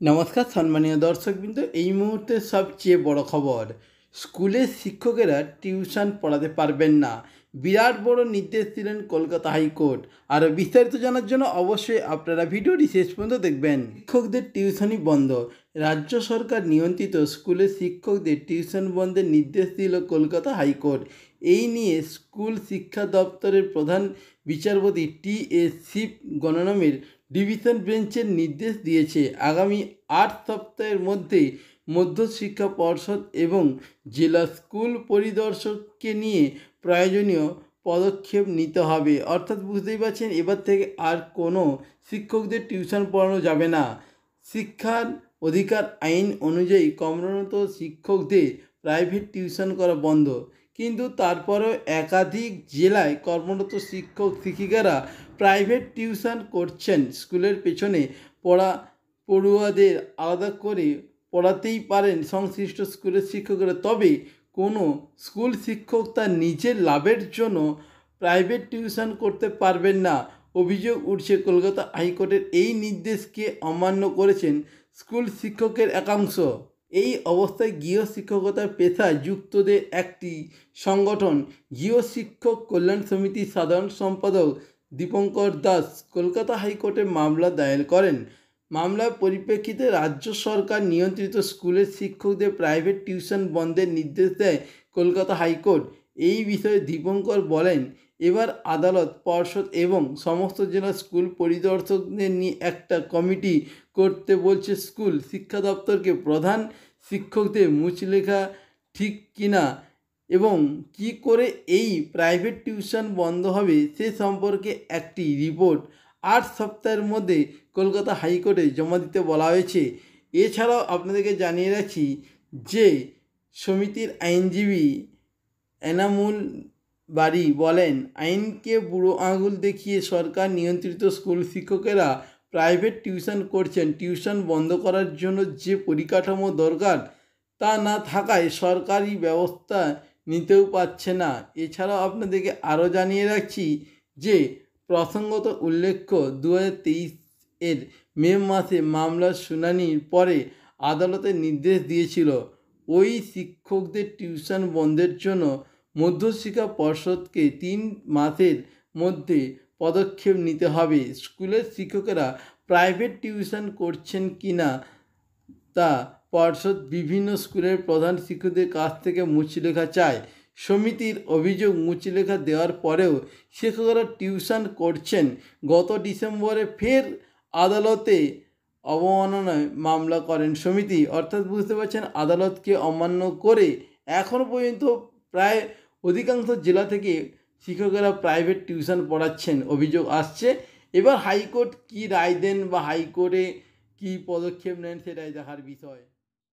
নমস্কার সম্মানীয় দর্শকবৃন্দ, এই মুহূর্তে সবচেয়ে বড় খবর, স্কুলের শিক্ষকেরা টিউশন পড়াতে পারবেন না, বিরাট বড় নির্দেশ দিলেন কলকাতা হাইকোর্ট। আরও বিস্তারিত জানার জন্য অবশ্যই আপনারা ভিডিওটি শেষ পর্যন্ত দেখবেন। শিক্ষকদের টিউশনই বন্ধ, রাজ্য সরকার নিয়ন্ত্রিত স্কুলের শিক্ষকদের টিউশন বন্ধের নির্দেশ দিল কলকাতা হাইকোর্ট। এই নিয়ে স্কুল শিক্ষা দপ্তরের প্রধান বিচারপতি টি.এস. শিব গণনামের ডিভিশন বেঞ্চের নির্দেশ দিয়েছে আগামী 8 সপ্তাহের মধ্যে মধ্যশিক্ষা পর্ষদ এবং জেলা স্কুল পরিদর্শককে নিয়ে প্রয়োজনীয় পদক্ষেপ নিতে হবে। অর্থাৎ বুঝতেই পারছেন, এবার থেকে আর কোনো শিক্ষকদের টিউশন পড়ানো যাবে না। শিক্ষার অধিকার আইন অনুযায়ী কর্মরত শিক্ষকদের প্রাইভেট টিউশন করা বন্ধ, কিন্তু তারপরেও একাধিক জেলায় কর্মরত শিক্ষক শিক্ষিকারা প্রাইভেট টিউশন করছেন। স্কুলের পেছনে পড়ুয়াদের আলাদা করে পড়াতেই পারেন সংশ্লিষ্ট স্কুলের শিক্ষকরা, তবে কোনো স্কুল শিক্ষক তার নিজের লাভের জন্য প্রাইভেট টিউশন করতে পারবেন না। অভিযোগ উঠছে কলকাতা হাইকোর্টের এই নির্দেশকে অমান্য করেছেন স্কুল শিক্ষকের একাংশ। এই অবস্থায় গৃহ শিক্ষকতার পেশায় যুক্তদের একটি সংগঠন গৃহ শিক্ষক কল্যাণ সমিতির সাধারণ সম্পাদক দীপঙ্কর দাস কলকাতা হাইকোর্টে মামলা দায়ের করেন। মামলার পরিপ্রেক্ষিতে রাজ্য সরকার নিয়ন্ত্রিত স্কুলের শিক্ষকদের প্রাইভেট টিউশন বন্ধের নির্দেশ দেয় কলকাতা হাইকোর্ট। এই বিষয়ে দীপঙ্কর বলেন, এবার আদালত, পর্ষদ এবং সমস্ত জেলা স্কুল পরিদর্শকদের নিয়ে একটা কমিটি করতে বলছে স্কুল শিক্ষা দপ্তরকে। প্রধান শিক্ষকদের মুচলেখা ঠিক কিনা এবং কি করে এই প্রাইভেট টিউশন বন্ধ হবে সে সম্পর্কে একটি রিপোর্ট 8 সপ্তাহের মধ্যে কলকাতা হাইকোর্টে জমা দিতে বলা হয়েছে। এছাড়াও আপনাদেরকে জানিয়ে রাখি যে সমিতির আইনজীবী এনামুল বারি বলেন, আইনকে বুড়ো আঙুল দেখিয়ে সরকার নিয়ন্ত্রিত স্কুল শিক্ষকেরা প্রাইভেট টিউশন করছেন। টিউশন বন্ধ করার জন্য যে পরিকাঠামো দরকার তা না থাকায় সরকারি ব্যবস্থা নিতেও পারছে না। এছাড়াও আপনাদেরকে আরও জানিয়ে রাখছি যে প্রসঙ্গত উল্লেখ্য 2023 মে মাসে মামলার শুনানির পরে আদালতের নির্দেশ দিয়েছিল ওই শিক্ষকদের টিউশন বন্ধের জন্য মধ্যশিক্ষা পর্ষদকে 3 মাসের মধ্যে পদক্ষেপ নিতে হবে। স্কুলের শিক্ষকেরা প্রাইভেট টিউশন করছেন কিনা তা পর্ষদ বিভিন্ন স্কুলের প্রধান শিক্ষকদের কাছ থেকে মুচলেখা চায়। সমিতির অভিযোগ, মুচলেখা দেওয়ার পরেও শিক্ষকরা টিউশন করছেন। গত ডিসেম্বরে ফের আদালতে অবমাননায় মামলা করেন সমিতি। অর্থাৎ বুঝতে পারছেন, আদালতকে অমান্য করে এখনও পর্যন্ত প্রায় অধিকাংশ জেলা থেকে শিক্ষকেরা প্রাইভেট টিউশন পড়াচ্ছেন, অভিযোগ আসছে। এবার হাইকোর্ট কী রায় দেন বা হাইকোর্টে কী পদক্ষেপ নেন সেটাই দেখার বিষয়।